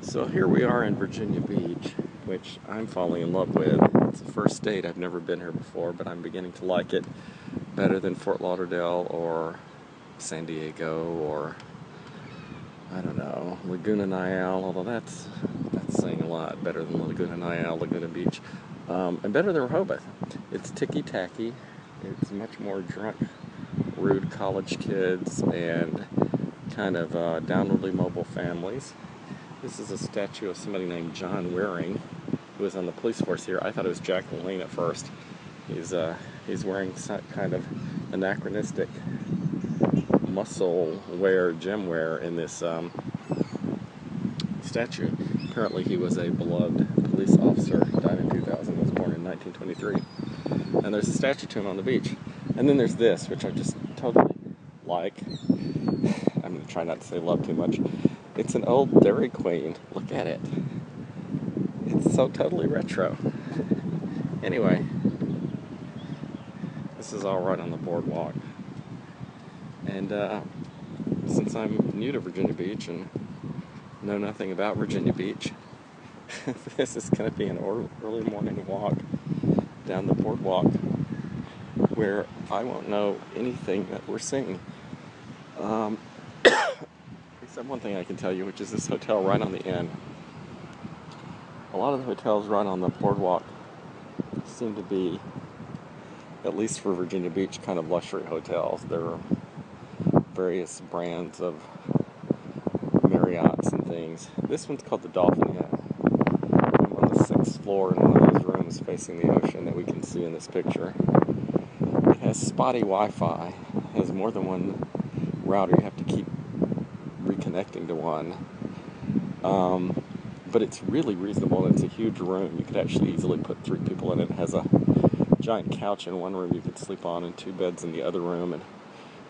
So here we are in Virginia Beach, which I'm falling in love with. It's the first state. I've never been here before, but I'm beginning to like it better than Fort Lauderdale or San Diego or, I don't know, Laguna Niguel, although that's saying a lot. Better than Laguna Niguel, Laguna Beach, and better than Rehoboth. It's ticky-tacky. It's much more drunk, rude college kids and kind of downwardly mobile families. This is a statue of somebody named John Waring, who was on the police force here. I thought it was Jack LaLanne at first. He's wearing some kind of anachronistic muscle wear, gym wear in this statue. Apparently he was a beloved police officer, died in 2000, was born in 1923. And there's a statue to him on the beach. And then there's this, which I just totally like. I'm going to try not to say love too much. It's an old Dairy Queen. Look at it. It's so totally retro. Anyway, this is all right on the boardwalk. And since I'm new to Virginia Beach and know nothing about Virginia Beach, this is going to be an early morning walk down the boardwalk where I won't know anything that we're seeing. Except one thing I can tell you, which is this hotel right on the end. A lot of the hotels right on the boardwalk seem to be, at least for Virginia Beach, kind of luxury hotels. There are various brands of Marriotts and things. This one's called the Dolphin Inn. I'm on the 6th floor in one of those rooms facing the ocean that we can see in this picture. It has spotty Wi-Fi. It has more than one router. You have to keep reconnecting to one. But it's really reasonable, and it's a huge room. You could actually easily put 3 people in it. It has a giant couch in one room you could sleep on, and 2 beds in the other room, and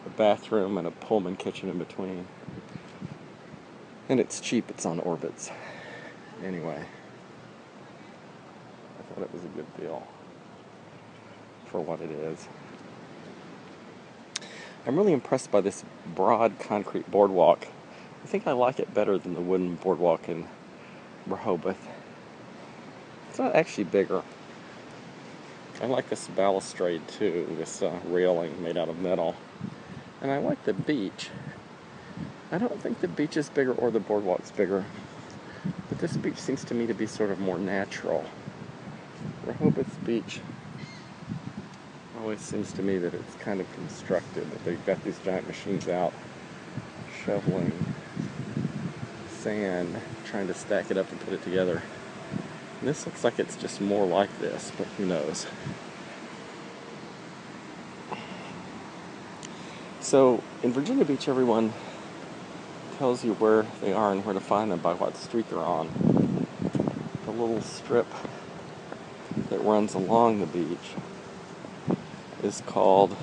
a bathroom and a Pullman kitchen in between. And it's cheap. It's on Orbitz. Anyway, I thought it was a good deal for what it is. I'm really impressed by this broad concrete boardwalk. I think I like it better than the wooden boardwalk in Rehoboth. It's not actually bigger. I like this balustrade too, this railing made out of metal. And I like the beach. I don't think the beach is bigger or the boardwalk's bigger, but this beach seems to me to be sort of more natural. Rehoboth's beach always seems to me that it's kind of constructed, that they've got these giant machines out shoveling sand, trying to stack it up and put it together. And this looks like it's just more like this, but who knows. So in Virginia Beach, everyone tells you where they are and where to find them by what street they're on. The little strip that runs along the beach is called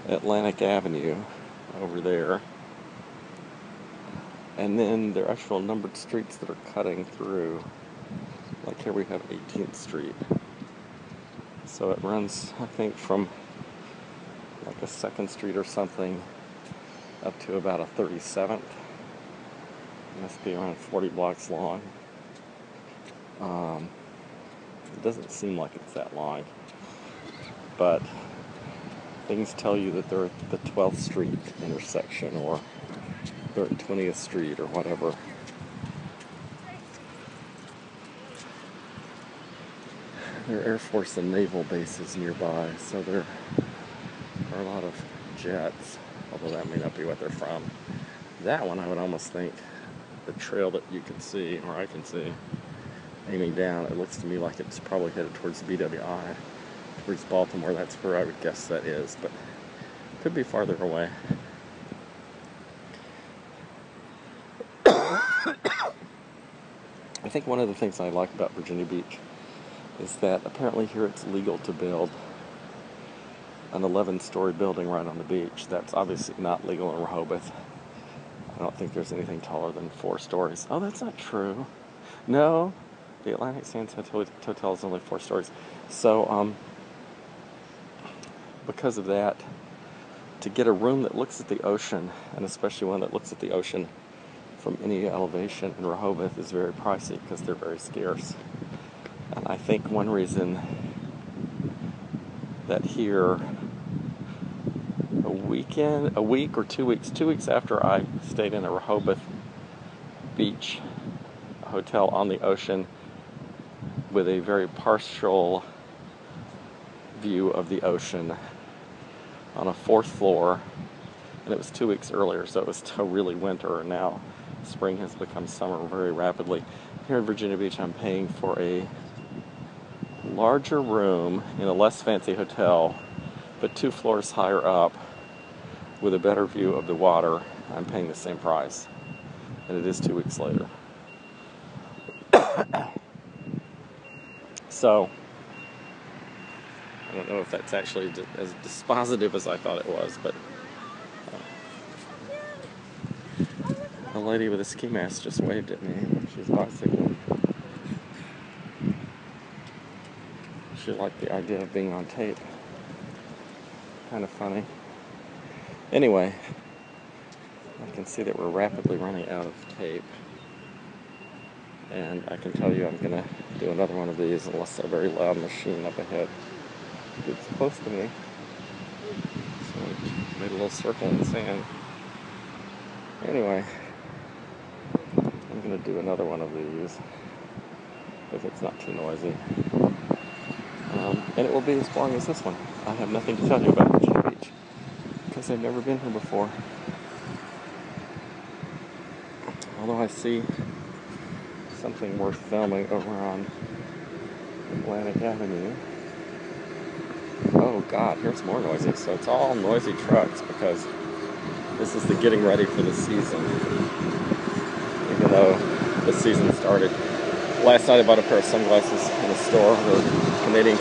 Atlantic Avenue over there. And then there are actual numbered streets that are cutting through. Like here we have 18th Street. So it runs, I think, from like a 2nd Street or something up to about a 37th. It must be around 40 blocks long. It doesn't seem like it's that long, but things tell you that they're at the 12th Street intersection, or they're at 20th Street or whatever. There are Air Force and naval bases nearby, so there are a lot of jets, although that may not be what they're from. That one, I would almost think, the trail that you can see, or I can see, aiming down, it looks to me like it's probably headed towards BWI, towards Baltimore. That's where I would guess that is, but it could be farther away. I think one of the things I like about Virginia Beach is that apparently here it's legal to build an 11-story building right on the beach. That's obviously not legal in Rehoboth. I don't think there's anything taller than 4 stories. Oh, that's not true. No, the Atlantic Sands Hotel is only 4 stories. So, because of that, to get a room that looks at the ocean, and especially one that looks at the ocean from any elevation in Rehoboth is very pricey because they're very scarce. And I think one reason that here a week or 2 weeks, 2 weeks after I stayed in a Rehoboth beach hotel on the ocean with a very partial view of the ocean on a 4th floor, and it was 2 weeks earlier, so it was still really winter, and now spring has become summer very rapidly. Here in Virginia Beach, I'm paying for a larger room in a less fancy hotel, but 2 floors higher up with a better view of the water. I'm paying the same price, and it is 2 weeks later. So, I don't know if that's actually as dispositive as I thought it was, but a lady with a ski mask just waved at me. She's bicycling. She liked the idea of being on tape. Kind of funny. Anyway, I can see that we're rapidly running out of tape. And I can tell you I'm going to do another one of these unless a very loud machine up ahead gets close to me. So I made a little circle in the sand. Anyway, I'm going to do another one of these if it's not too noisy. And it will be as long as this one. I have nothing to tell you about Virginia Beach because I've never been here before. Although I see something worth filming over on Atlantic Avenue. Oh God, here's more noisy. So it's all noisy trucks because this is the getting ready for the season. Even though the season started. Last night I bought a pair of sunglasses in a store where Canadian